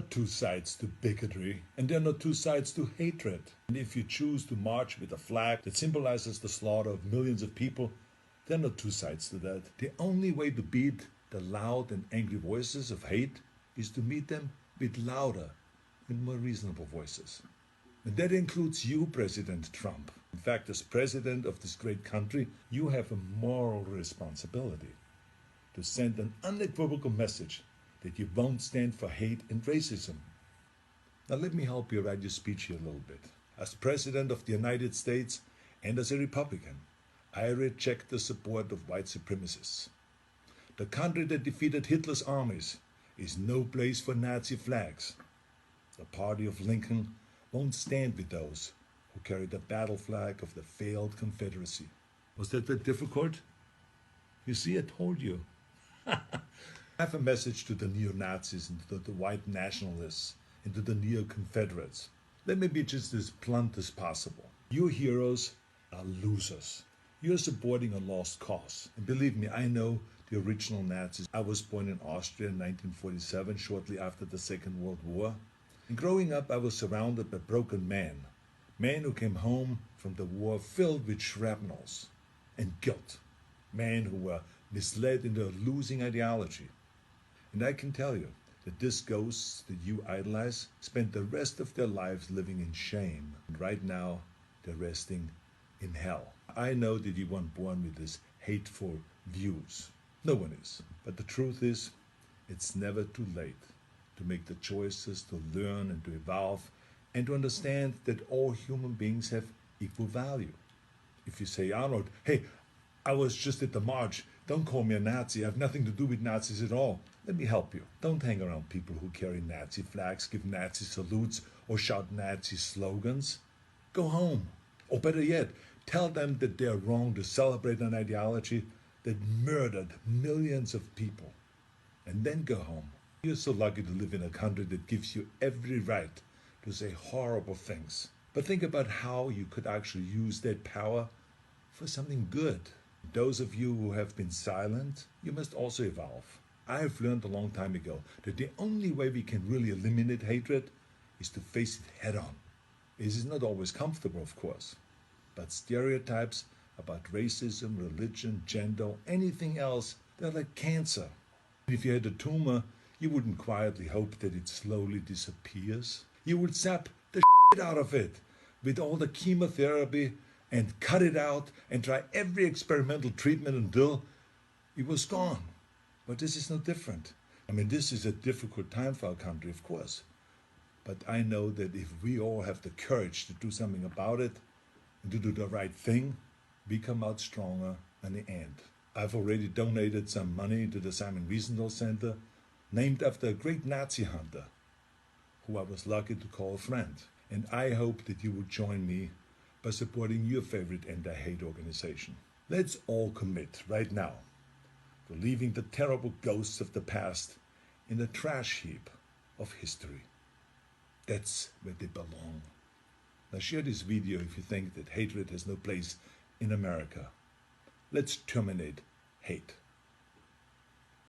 not two sides to bigotry, and there are not two sides to hatred. And if you choose to march with a flag that symbolizes the slaughter of millions of people, there are not two sides to that. The only way to beat the loud and angry voices of hate is to meet them with louder and more reasonable voices. And that includes you, President Trump. In fact, as president of this great country, you have a moral responsibility to send an unequivocal message that you won't stand for hate and racism. Now let me help you write your speech here a little bit. As President of the United States and as a Republican, I reject the support of white supremacists. The country that defeated Hitler's armies is no place for Nazi flags. The party of Lincoln won't stand with those who carry the battle flag of the failed Confederacy. Was that very difficult? You see, I told you. I have a message to the neo-Nazis and to the white nationalists and to the neo-Confederates. Let me be just as blunt as possible. Your heroes are losers. You're supporting a lost cause. And believe me, I know the original Nazis. I was born in Austria in 1947, shortly after the Second World War. And growing up, I was surrounded by broken men who came home from the war filled with shrapnels and guilt, men who were misled into a losing ideology. And I can tell you that these ghosts that you idolize spent the rest of their lives living in shame. And right now, they're resting in hell. I know that you weren't born with these hateful views. No one is. But the truth is, it's never too late to make the choices, to learn and to evolve, and to understand that all human beings have equal value. If you say, Arnold, hey, I was just at the march, don't call me a Nazi, I have nothing to do with Nazis at all. Let me help you. Don't hang around people who carry Nazi flags, give Nazi salutes, or shout Nazi slogans. Go home. Or better yet, tell them that they're wrong to celebrate an ideology that murdered millions of people. And then go home. You're so lucky to live in a country that gives you every right to say horrible things. But think about how you could actually use that power for something good. Those of you who have been silent, you must also evolve. I have learned a long time ago that the only way we can really eliminate hatred is to face it head on. It is not always comfortable, of course, but stereotypes about racism, religion, gender, anything else, they're like cancer. If you had a tumor, you wouldn't quietly hope that it slowly disappears. You would zap the shit out of it with all the chemotherapy and cut it out and try every experimental treatment until it was gone. But this is no different. I mean, this is a difficult time for our country, of course. But I know that if we all have the courage to do something about it and to do the right thing, we come out stronger in the end. I've already donated some money to the Simon Wiesenthal Center, named after a great Nazi hunter, who I was lucky to call a friend. And I hope that you will join me by supporting your favorite anti-hate organization. Let's all commit right now to leaving the terrible ghosts of the past in the trash heap of history. That's where they belong. Now share this video if you think that hatred has no place in America. Let's terminate hate.